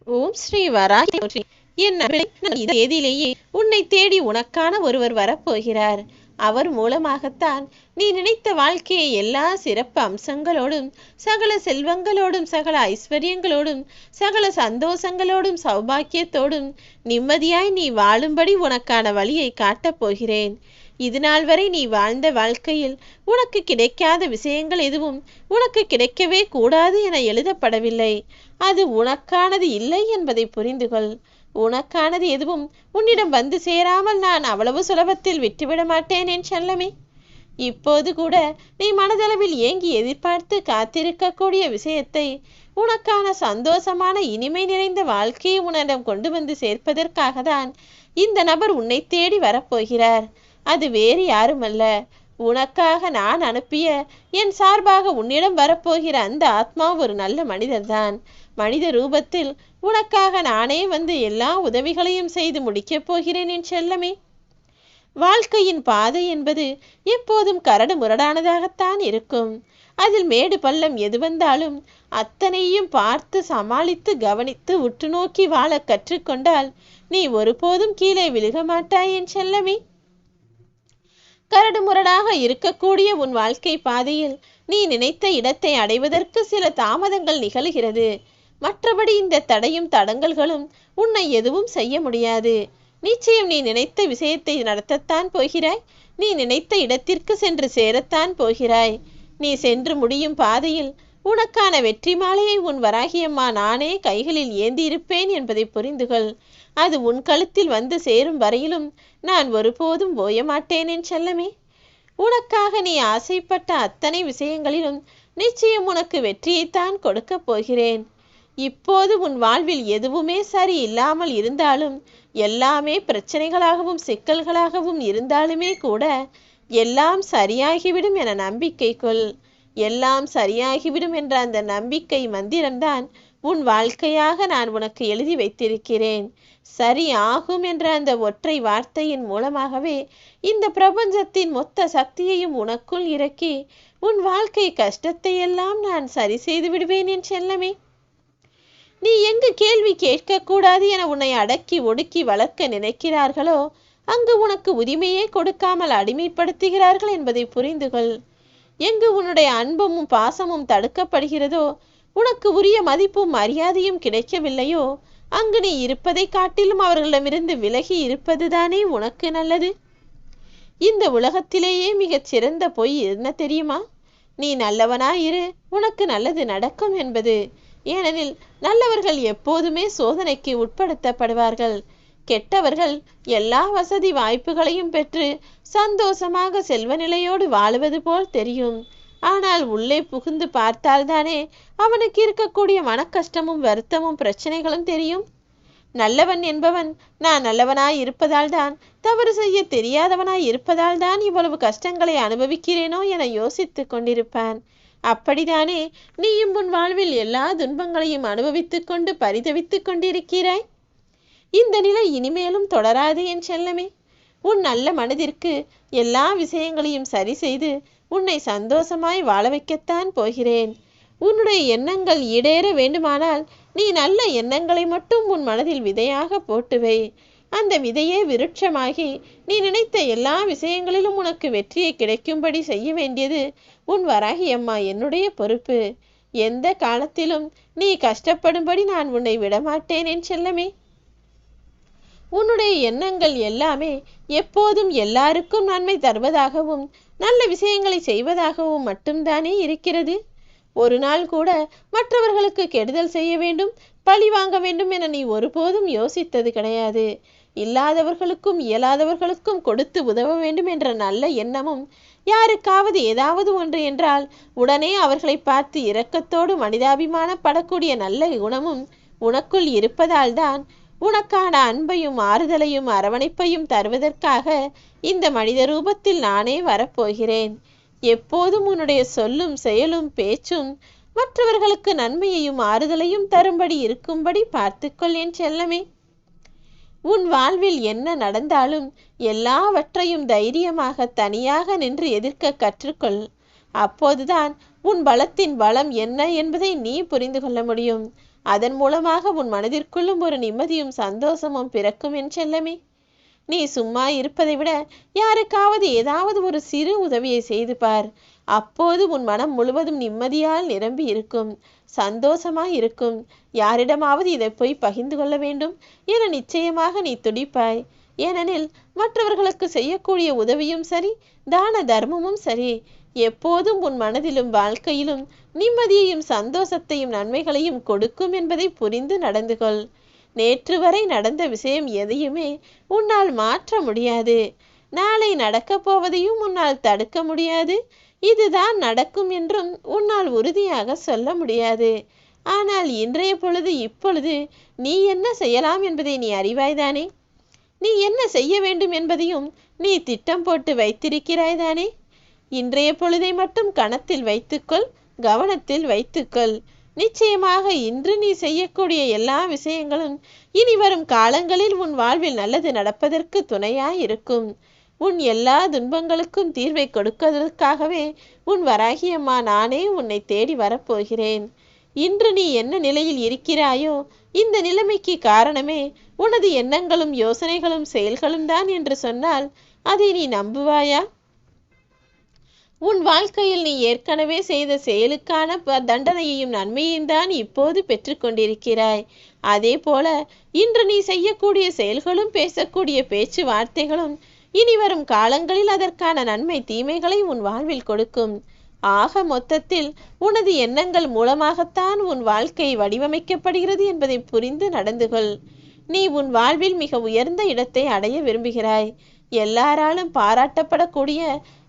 ஓம் ஸ்ரீ வராகி போற்றி. என் தேதியிலேயே உன்னை தேடி உனக்கான ஒருவர் வரப்போகிறார். அவர் மூலமாகத்தான் நீ நினைத்த வாழ்க்கையை எல்லா சிறப்பு அம்சங்களோடும், சகல செல்வங்களோடும், சகல ஐஸ்வர்யங்களோடும், சகல சந்தோஷங்களோடும், சௌபாக்கியத்தோடும் நிம்மதியாய் நீ வாழும்படி உனக்கான வழியை காட்டப் போகிறேன். இது நாள் வரை நீ வாழ்ந்த வாழ்க்கையில் உனக்கு கிடைக்காத விஷயங்கள் எதுவும் உனக்கு கிடைக்கவே கூடாது என எழுதப்படவில்லை. அது உனக்கானது இல்லை என்பதை புரிந்து கொள். உனக்கானது எதுவும் உன்னிடம் வந்து சேராமல் நான் அவ்வளவு சுலபத்தில் விட்டுவிட மாட்டேன் என் செல்லமே. இப்போது கூட நீ மனதளவில் ஏங்கி எதிர்பார்த்து காத்திருக்கக்கூடிய விஷயத்தை, உனக்கான சந்தோஷமான இனிமை நிறைந்த வாழ்க்கையை உன்னிடம் கொண்டு வந்து சேர்ப்பதற்காக தான் இந்த நபர் உன்னை தேடி வரப்போகிறார். அது வேறு யாருமல்ல, உனக்காக நான் அனுப்பிய, என் சார்பாக உன்னிடம் வரப்போகிற அந்த ஆத்மா ஒரு நல்ல மனிதர்தான். மனித ரூபத்தில் உனக்காக நானே வந்து எல்லா உதவிகளையும் செய்து முடிக்கப் போகிறேன் என் செல்லமே. வாழ்க்கையின் பாதை என்பது எப்போதும் கரடு முரடானதாகத்தான் இருக்கும். அதில் மேடு பள்ளம் எது வந்தாலும் அத்தனையும் பார்த்து சமாளித்து கவனித்து உற்று நோக்கி வாழ கற்றுக்கொண்டால் நீ ஒருபோதும் கீழே விழுக மாட்டாய் என் செல்லமே. கரடு முரடாக இருக்கக்கூடிய உன் வாழ்க்கை பாதையில் நீ நினைத்த இடத்தை அடைவதற்கு சில தாமதங்கள் நிகழ்கிறது. மற்றபடி இந்த தடையும் தடங்கல்களும் உன்னை எதுவும் செய்ய முடியாது. நிச்சயம் நீ நினைத்த விஷயத்தை நடத்தத்தான் போகிறாய். நீ நினைத்த இடத்திற்கு சென்று சேரத்தான் போகிறாய். நீ சென்று முடியும் பாதையில் உனக்கான வெற்றி மாலையை உன் வராகியம்மா நானே கைகளில் ஏந்தி இருப்பேன் என்பதை புரிந்துகொள். அது உன் கழுத்தில் வந்து சேரும் வரையிலும் நான் ஒருபோதும் ஓய மாட்டேன் என் செல்லமே. உனக்காக நீ ஆசைப்பட்ட அத்தனை விஷயங்களிலும் நிச்சயம் உனக்கு வெற்றியைத்தான் கொடுக்கப் போகிறேன். இப்போது உன் வாழ்வில் எதுவுமே சரி இல்லாமல் இருந்தாலும், எல்லாமே பிரச்சனைகளாகவும் சிக்கல்களாகவும் இருந்தாலுமே கூட எல்லாம் சரியாகிவிடும் என நம்பிக்கை கொள். எல்லாம் சரியாகிவிடும் என்ற அந்த நம்பிக்கை மந்திரம்தான் உன் வாழ்க்கையாக நான் உனக்கு எழுதி வைத்திருக்கிறேன். சரி ஆகும் என்ற அந்த ஒற்றை வார்த்தையின் மூலமாகவே இந்த பிரபஞ்சத்தின் மொத்த சக்தியையும் உனக்குள் இறக்கி உன் வாழ்க்கை கஷ்டத்தை எல்லாம் நான் சரி செய்து விடுவேன் என் செல்லமே. நீ எங்கு கேள்வி கேட்கக்கூடாது என உன்னை அடக்கி ஒடுக்கி வளர்க்க நினைக்கிறார்களோ அங்கு உனக்கு உரிமையே கொடுக்காமல் அடிமைப்படுத்துகிறார்கள் என்பதை புரிந்துகொள். எங்கு உன்னுடைய அன்பும் பாசமும் தடுக்கப்படுகிறதோ, உனக்கு உரிய மதிப்பும் மரியாதையும் கிடைக்கவில்லையோ, அங்கு நீ இருப்பதை காட்டிலும் அவர்களிடமிருந்து விலகி இருப்பதுதானே உனக்கு நல்லது. இந்த உலகத்திலேயே மிகச் சிறந்த பொய் என்ன தெரியுமா? நீ நல்லவனாயிரு, உனக்கு நல்லது நடக்கும் என்பது. ஏனெனில் நல்லவர்கள் எப்போதுமே சோதனைக்கு உட்படுத்தப்படுவார்கள். கெட்டவர்கள் எல்லா வசதி வாய்ப்புகளையும் பெற்று சந்தோஷமாக செல்வ நிலையோடு வாழுவது போல் தெரியும். ஆனால் உள்ளே புகுந்து பார்த்தால்தானே அவனுக்கு இருக்கக்கூடிய மனக்கஷ்டமும் வருத்தமும் பிரச்சனைகளும் தெரியும். நல்லவன் என்பவன் நான் நல்லவனாய் இருப்பதால் தான், தவறு செய்ய தெரியாதவனாய் இருப்பதால் தான் இவ்வளவு கஷ்டங்களை அனுபவிக்கிறேனோ என யோசித்து கொண்டிருப்பான். அப்படித்தானே நீயும் உன் வாழ்வில் எல்லா துன்பங்களையும் அனுபவித்து கொண்டு பரிதவித்து கொண்டிருக்கிறாய். இந்த நிலை இனிமேலும் தொடராது என் செல்லமே. உன் நல்ல மனதிற்கு எல்லா விஷயங்களையும் சரி செய்து உன்னை சந்தோஷமாய் வாழ வைக்கத்தான் போகிறேன். உன்னுடைய எண்ணங்கள் ஈடேற வேண்டுமானால் நீ நல்ல எண்ணங்களை மட்டும் உன் மனதில் விதையாக போட்டுவை. அந்த விதையே விருட்சமாகி நீ நினைத்த எல்லா விஷயங்களிலும் உனக்கு வெற்றியை கிடைக்கும்படி செய்ய வேண்டியது உன் வராகியம்மா என்னுடைய பொறுப்பு. எந்த காலத்திலும் நீ கஷ்டப்படும்படி நான் உன்னை விடமாட்டேன் என் செல்லமே. உன்னுடைய எண்ணங்கள் எல்லாமே எப்போதும் எல்லாருக்கும் நன்மை தருவதாகவும் நல்ல விஷயங்களை செய்வதாகவும் மட்டும்தானே இருக்கிறது. ஒரு நாள் கூட மற்றவர்களுக்கு கெடுதல் செய்ய வேண்டும், பழி வாங்க வேண்டும் என நீ ஒருபோதும் யோசித்தது கிடையாது. இல்லாதவர்களுக்கும் இயலாதவர்களுக்கும் கொடுத்து உதவ வேண்டும் என்ற நல்ல எண்ணமும், யாருக்காவது ஏதாவது ஒன்று என்றால் உடனே அவர்களை பார்த்து இரக்கத்தோடு மனிதாபிமானப்படக்கூடிய நல்ல குணமும் உனக்குள் இருப்பதால் தான் உனக்கான அன்பையும் ஆறுதலையும் அரவணைப்பையும் தருவதற்காக இந்த மனித ரூபத்தில் நானே வரப்போகிறேன். எப்போதும் உன்னுடைய சொல்லும் செயலும் பேச்சும் மற்றவர்களுக்கு நன்மையையும் ஆறுதலையும் தரும்படி இருக்கும்படி பார்த்துக்கொள் என் செல்லமே. உன் வாழ்வில் என்ன நடந்தாலும் எல்லாவற்றையும் தைரியமாக தனியாக நின்று எதிர்க்க கற்றுக்கொள். அப்போதுதான் உன் பலத்தின் பலம் என்ன என்பதை நீ புரிந்து கொள்ள முடியும். அதன் மூலமாக உன் மனதிற்குள்ளும் ஒரு நிம்மதியும் சந்தோஷமும் பிறக்கும் என் செல்லமே. நீ சும்மா இருப்பதை விட யாருக்காவது ஏதாவது ஒரு சிறு உதவியை செய்து பார். அப்போது உன் மனம் முழுவதும் நிம்மதியால் நிரம்பி இருக்கும், சந்தோஷமாய் இருக்கும். யாரிடமாவது இதை போய் பகிர்ந்து கொள்ள வேண்டும் என நிச்சயமாக நீ துடிப்பாய். ஏனெனில் மற்றவர்களுக்கு செய்யக்கூடிய உதவியும் சரி, தான தர்மமும் சரி, எப்போதும் உன் மனதிலும் வாழ்க்கையிலும் நிம்மதியையும் சந்தோஷத்தையும் நன்மைகளையும் கொடுக்கும் என்பதை புரிந்து நடந்து கொள். நேற்று வரை நடந்த விஷயம் எதையுமே உன்னால் மாற்ற முடியாது. நாளை நடக்கப் போவதையும் உன்னால் தடுக்க முடியாது. இதுதான் நடக்கும் என்றும் உன்னால் உறுதியாக சொல்ல முடியாது. ஆனால் இன்றைய பொழுது இப்பொழுது நீ என்ன செய்யலாம் என்பதை நீ அறிவாய்தானே? நீ என்ன செய்ய வேண்டும் என்பதையும் நீ திட்டம் போட்டு வைத்திருக்கிறாய்தானே? இன்றைய பொழுதை மட்டும் கணத்தில் வைத்துக்கொள், கவனத்தில் வைத்துக்கொள். நிச்சயமாக இன்று நீ செய்யக்கூடிய எல்லா விஷயங்களும் இனி வரும் காலங்களில் உன் வாழ்வில் நல்லது நடப்பதற்கு துணையாய் இருக்கும். உன் எல்லா துன்பங்களுக்கும் தீர்வை கொடுப்பதற்காகவே உன் வராகியம்மா நானே உன்னை தேடி வரப்போகிறேன். இன்று நீ என்ன நிலையில் இருக்கிறாயோ இந்த நிலைமைக்கு காரணமே உனது எண்ணங்களும் யோசனைகளும் செயல்களும் தான் என்று சொன்னால் அதை நீ நம்புவாயா? உன் வாழ்க்கையில் நீ ஏற்கனவே செய்த செயலுக்கான தண்டனையையும் நன்மையையும் தான் இப்போது பெற்றுக்கொண்டிருக்கிறாய். அதே போல இன்று நீ செய்யக்கூடிய செயல்களும் பேசக்கூடிய பேச்சு வார்த்தைகளும் இனி வரும் காலங்களில் அதற்கான நன்மை தீமைகளை உன் வாழ்வில் கொடுக்கும். ஆக மொத்தத்தில் உனது எண்ணங்கள் மூலமாகத்தான் உன் வாழ்க்கை வடிவமைக்கப்படுகிறது என்பதை புரிந்து நடந்து கொள். நீ உன் வாழ்வில் மிக உயர்ந்த இடத்தை அடைய விரும்புகிறாய். எல்லாராலும் பாராட்டப்படக்கூடிய,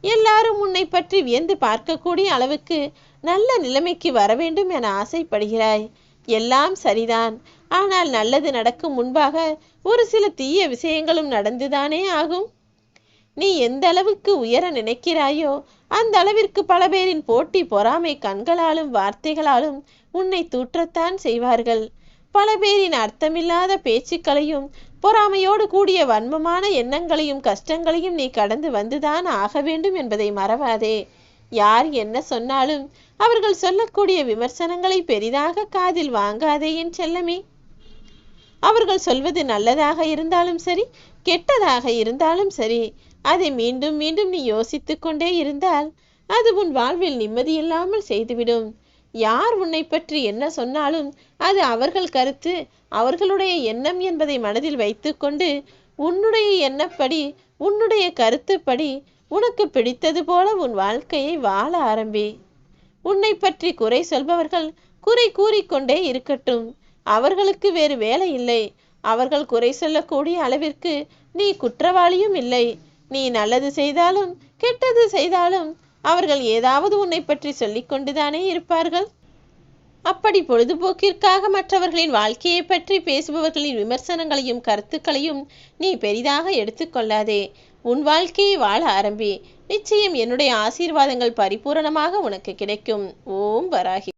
எல்லாரும் உன்னை பற்றி வியந்து பார்க்கக்கூடிய அளவுக்கு நல்ல நிலைமைக்கு வர வேண்டும் என ஆசைப்படுகிறாய். எல்லாம் சரிதான். ஆனால் நல்லது நடக்கும் முன்பாக ஒரு சில தீய விஷயங்களும் நடந்துதானே ஆகும். நீ எந்த அளவுக்கு உயர நினைக்கிறாயோ அந்த அளவிற்கு பல பேரின் போட்டி பொறாமை கண்களாலும் வார்த்தைகளாலும் உன்னை தூற்றத்தான் செய்வார்கள். பல பேரின் அர்த்தமில்லாத பேச்சுக்களையும் பொறாமையோடு கூடிய வன்மமான எண்ணங்களையும் கஷ்டங்களையும் நீ கடந்து வந்துதான் ஆக வேண்டும் என்பதை மறவாதே. யார் என்ன சொன்னாலும் அவர்கள் சொல்லக்கூடிய விமர்சனங்களை பெரிதாக காதில் வாங்காதே என் செல்லமே. அவர்கள் சொல்வது நல்லதாக இருந்தாலும் சரி, கெட்டதாக இருந்தாலும் சரி, அதை மீண்டும் மீண்டும் நீ யோசித்து கொண்டே இருந்தால் அது உன் வாழ்வில் நிம்மதியில்லாமல் செய்துவிடும். யார் உன்னை பற்றி என்ன சொன்னாலும் அது அவர்கள் கருத்து, அவர்களுடைய எண்ணம் என்பதை மனதில் வைத்துக்கொண்டு உன்னுடைய எண்ணப்படி, உன்னுடைய கருத்துப்படி உனக்கு பிடித்தது போல உன் வாழ்க்கையை வாழ ஆரம்பி. உன்னை பற்றி குறை சொல்பவர்கள் குறை கூறிக்கொண்டே இருக்கட்டும். அவர்களுக்கு வேறு வேலை இல்லை. அவர்கள் குறை சொல்லக்கூடிய அளவிற்கு நீ குற்றவாளியும் இல்லை. நீ நல்லது செய்தாலும் கெட்டது செய்தாலும் அவர்கள் ஏதாவது உன்னை பற்றி சொல்லிக் கொண்டுதானே இருப்பார்கள். அப்படி பொழுதுபோக்கிற்காக மற்றவர்களின் வாழ்க்கையை பற்றி பேசுபவர்களின் விமர்சனங்களையும் கருத்துக்களையும் நீ பெரிதாக எடுத்துக்கொள்ளாதே. உன் வாழ்க்கையை வாழ ஆரம்பி. நிச்சயம் என்னுடைய ஆசீர்வாதங்கள் பரிபூரணமாக உனக்கு கிடைக்கும். ஓம் வராகி.